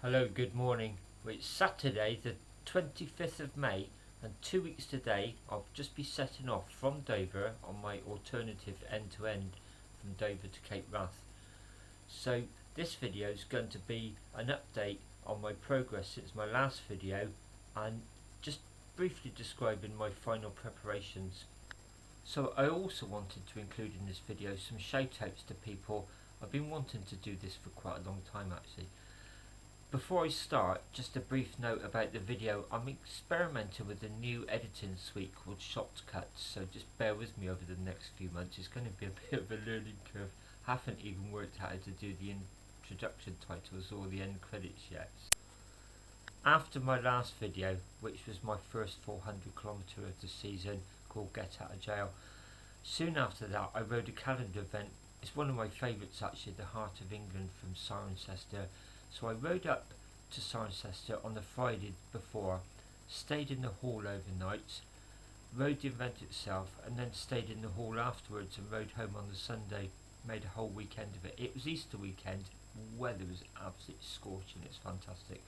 Hello, good morning. Well, it's Saturday the 25th of May, and 2 weeks today I'll just be setting off from Dover on my alternative end-to-end from Dover to Cape Wrath. So this video is going to be an update on my progress since my last video and just briefly describing my final preparations. So I also wanted to include in this video some shout-outs to people. I've been wanting to do this for quite a long time actually. Before I start, just a brief note about the video. I'm experimenting with a new editing suite called Shoutouts, so just bear with me over the next few months. It's going to be a bit of a learning curve. I haven't even worked out how to do the introduction titles or the end credits yet. After my last video, which was my first 400km of the season, called Get Out of Jail, soon after that I rode a calendar event. It's one of my favourites actually, the Heart of England from Cirencester. So I rode up to Cirencester on the Friday before, stayed in the hall overnight, rode the event itself, and then stayed in the hall afterwards and rode home on the Sunday. Made a whole weekend of it. It was Easter weekend, weather was absolutely scorching, it's fantastic.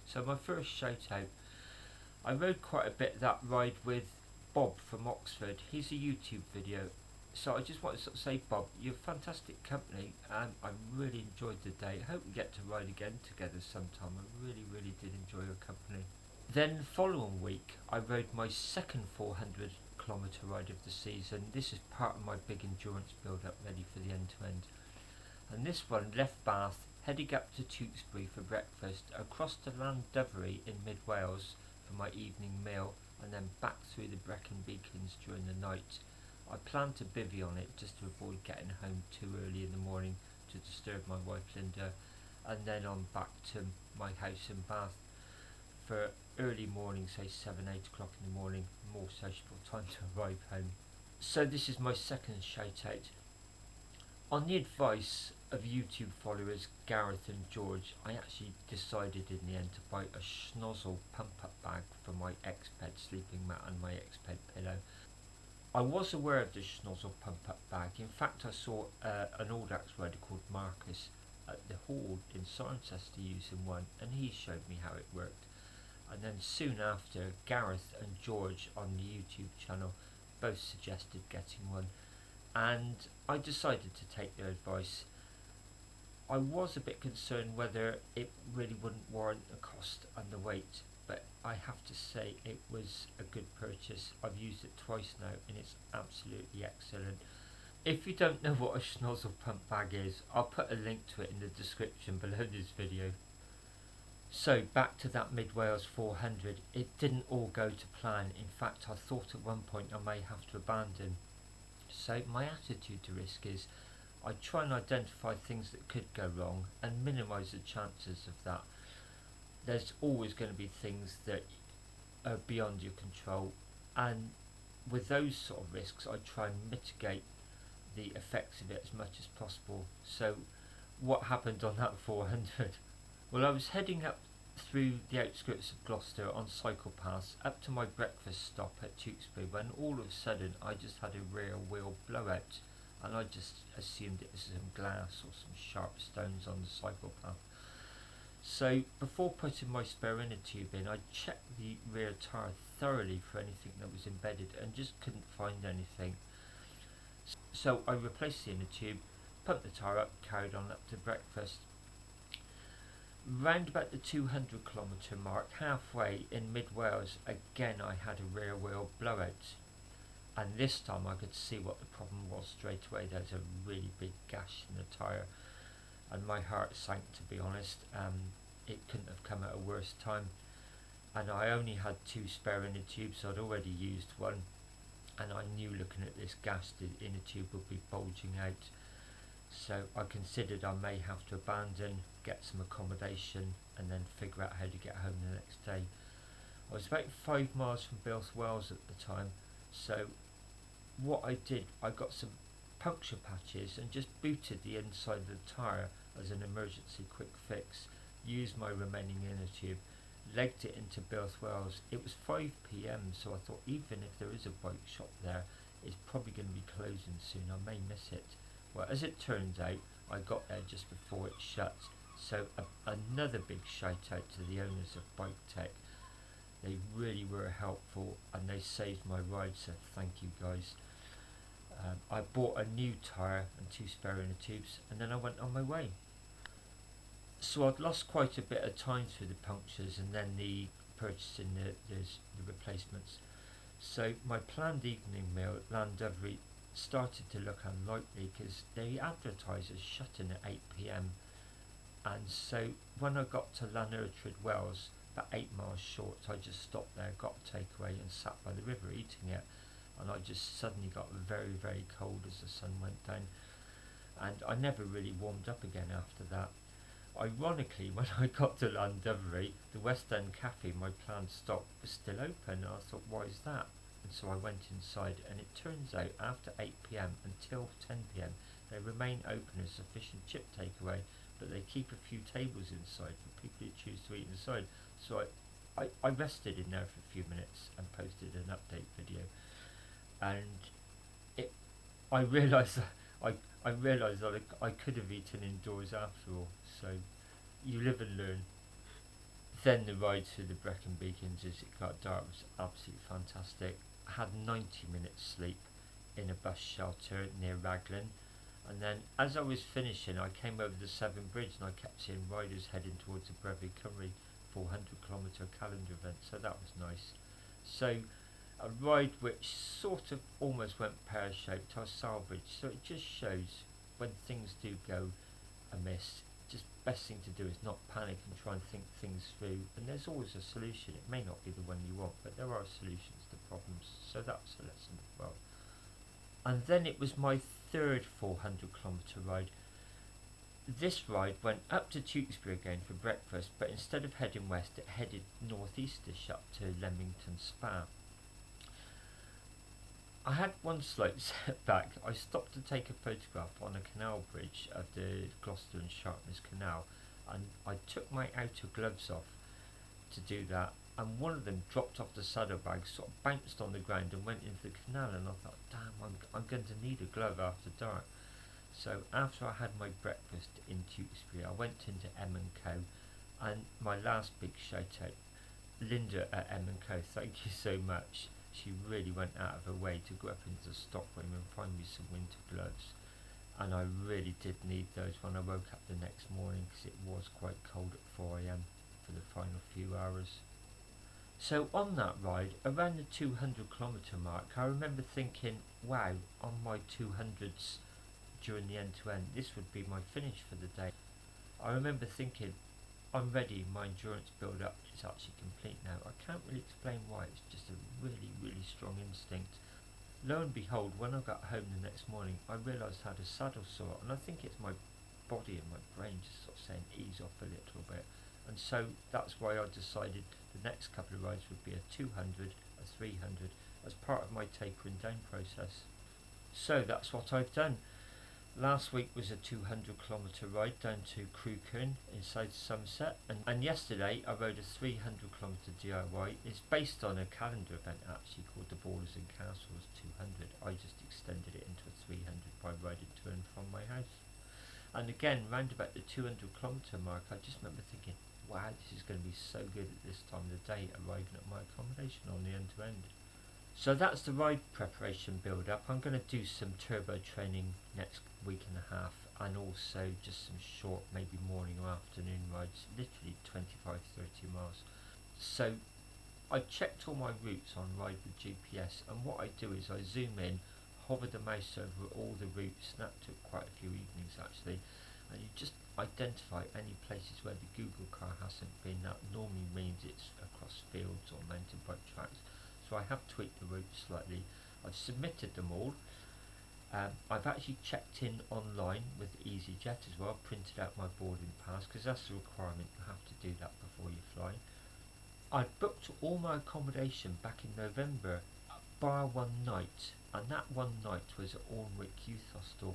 So my first shout out, I rode quite a bit that ride with Bob from Oxford. He's a YouTube video. So I just want to sort of say, Bob, you're a fantastic company and I really enjoyed the day. I hope we get to ride again together sometime. I really did enjoy your company. Then the following week I rode my second 400km ride of the season. This is part of my big endurance build up ready for the end to end. And this one left Bath, heading up to Tewkesbury for breakfast, across to Llandovery in mid Wales for my evening meal, and then back through the Brecon Beacons during the night. I planned to bivvy on it just to avoid getting home too early in the morning to disturb my wife Linda, and then on back to my house in Bath for early morning, say 7-8 o'clock in the morning, more sociable time to arrive home. So this is my second shout out. On the advice of YouTube followers Gareth and George, I actually decided in the end to buy a Schnozzle pump up bag for my X-Ped sleeping mat and my X-Ped pillow. I was aware of the Schnozzle pump-up bag. In fact, I saw an old axe rider called Marcus at the hall in Cirencester using one, and he showed me how it worked. And then soon after, Gareth and George on the YouTube channel both suggested getting one, and I decided to take their advice. I was a bit concerned whether it really wouldn't warrant the cost and the weight, but I have to say it was a good purchase. I've used it twice now and it's absolutely excellent. If you don't know what a Schnozzle pump bag is, I'll put a link to it in the description below this video. So back to that Mid Wales 400, it didn't all go to plan. In fact, I thought at one point I may have to abandon. So my attitude to risk is I try and identify things that could go wrong and minimise the chances of that. There's always going to be things that are beyond your control, and with those sort of risks I try and mitigate the effects of it as much as possible. So what happened on that 400? Well, I was heading up through the outskirts of Gloucester on cycle paths up to my breakfast stop at Tewkesbury when all of a sudden I just had a rear wheel blowout, and I just assumed it was some glass or some sharp stones on the cycle path. So before putting my spare inner tube in, I checked the rear tyre thoroughly for anything that was embedded and just couldn't find anything. So I replaced the inner tube, pumped the tyre up, carried on up to breakfast. Round about the 200km mark, halfway in mid Wales, again I had a rear wheel blowout. And this time I could see what the problem was straight away. There's a really big gash in the tyre, and my heart sank, to be honest. It couldn't have come at a worse time, and I only had 2 spare inner tubes, so I'd already used one, and I knew looking at this gash the inner tube would be bulging out. So I considered I may have to abandon, get some accommodation, and then figure out how to get home the next day. I was about 5 miles from Builth Wells at the time, so what I did, I got some puncture patches and just booted the inside of the tyre as an emergency quick fix, used my remaining inner tube, legged it into Builth Wells. It was 5 PM, so I thought even if there is a bike shop there, it's probably going to be closing soon, I may miss it. Well, as it turns out, I got there just before it shut, So another big shout out to the owners of Bike Tech. They really were helpful and they saved my ride, so thank you guys. I bought a new tyre and 2 spare inner tubes, and then I went on my way. So I'd lost quite a bit of time through the punctures and then the purchasing the replacements. So my planned evening meal at Llandovery started to look unlikely because the advertisers shutting at 8 p.m. and so when I got to Llanurtrid Wells, about 8 miles short, I just stopped there, got a takeaway and sat by the river eating it, and I just suddenly got very, very cold as the sun went down, and I never really warmed up again after that. Ironically, when I got to Llandovery, the West End Cafe, my planned stop, was still open, and I thought, why is that? And so I went inside, and it turns out after 8 p.m. until 10 p.m. they remain open as sufficient chip takeaway, but they keep a few tables inside for people who choose to eat inside. So I rested in there for a few minutes and posted an update video, and I realised that I could have eaten indoors after all. So you live and learn. Then the ride through the Brecon Beacons as it got dark was absolutely fantastic. I had 90 minutes sleep in a bus shelter near Raglan, and then as I was finishing I came over the Severn Bridge and I kept seeing riders heading towards the Brevi Cymru 400km calendar event, so that was nice. So a ride which sort of almost went pear-shaped to a salvage, so it just shows when things do go amiss, just best thing to do is not panic and try and think things through, and there's always a solution. It may not be the one you want, but there are solutions to problems, so that's a lesson as well. And then it was my third 400km ride. This ride went up to Tewkesbury again for breakfast, but instead of heading west it headed northeastish up to Leamington Spa. I had one slight setback. I stopped to take a photograph on a canal bridge of the Gloucester and Sharpness Canal, and I took my outer gloves off to do that, and one of them dropped off the saddlebag, sort of bounced on the ground and went into the canal, and I thought, damn, I'm going to need a glove after dark. So after I had my breakfast in Tewkesbury, I went into M&Co, and my last big shout out, Linda at M&Co, thank you so much. She really went out of her way to go up into the stockroom and find me some winter gloves, and I really did need those when I woke up the next morning because it was quite cold at 4 a.m. for the final few hours. So on that ride, around the 200km mark, I remember thinking, wow, on my 200s during the end-to-end, this would be my finish for the day. I remember thinking, I'm ready, my endurance build-up is actually complete now. I can't really explain why, it's just a really, really strong instinct. Lo and behold, when I got home the next morning, I realised I had a saddle sore, and I think it's my body and my brain just sort of saying ease off a little bit. And so that's why I decided the next couple of rides would be a 200, a 300, as part of my tapering down process. So that's what I've done. Last week was a 200km ride down to Crewkern inside Somerset, and yesterday I rode a 300km DIY. It's based on a calendar event actually called the Borders and Castles 200. I just extended it into a 300 by riding to and from my house. And again, round about the 200km mark, I just remember thinking, wow, this is going to be so good at this time of the day, arriving at my accommodation on the end-to-end. So that's the ride preparation build up. I'm going to do some turbo training next week and a half, and also just some short, maybe morning or afternoon rides, literally 25-30 miles. So I checked all my routes on Ride with GPS, and what I do is I zoom in, hover the mouse over all the routes, and that took quite a few evenings actually, and you just identify any places where the Google car hasn't been. That normally means it's across fields or mountain bike tracks. So I have tweaked the route slightly. I've submitted them all. I've actually checked in online with EasyJet as well, printed out my boarding pass, because that's a requirement, you have to do that before you fly. I booked all my accommodation back in November, bar one night, and that one night was at Alnwick Youth Hostel,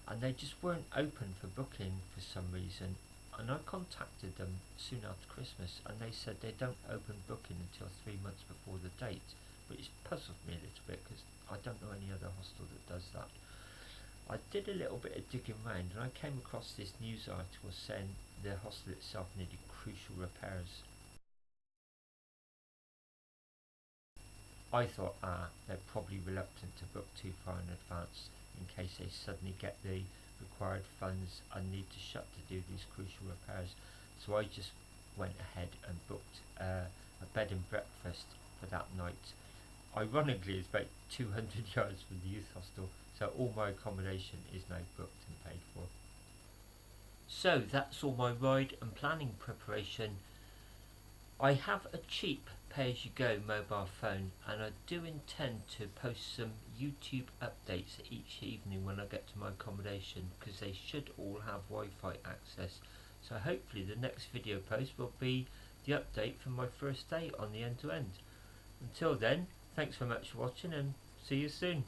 and they just weren't open for booking for some reason. And I contacted them soon after Christmas, and they said they don't open booking until 3 months before the date, which puzzled me a little bit because I don't know any other hostel that does that. I did a little bit of digging around and I came across this news article saying the hostel itself needed crucial repairs. I thought, they're probably reluctant to book too far in advance in case they suddenly get the required funds and need to shut to do these crucial repairs. So I just went ahead and booked a bed and breakfast for that night. Ironically, it's about 200 yards from the youth hostel, so all my accommodation is now booked and paid for. So that's all my ride and planning preparation. I have a cheap pay-as-you-go mobile phone, and I do intend to post some YouTube updates each evening when I get to my accommodation, because they should all have Wi-Fi access. So hopefully the next video post will be the update from my first day on the end-to-end. Until then, thanks very much for watching and see you soon.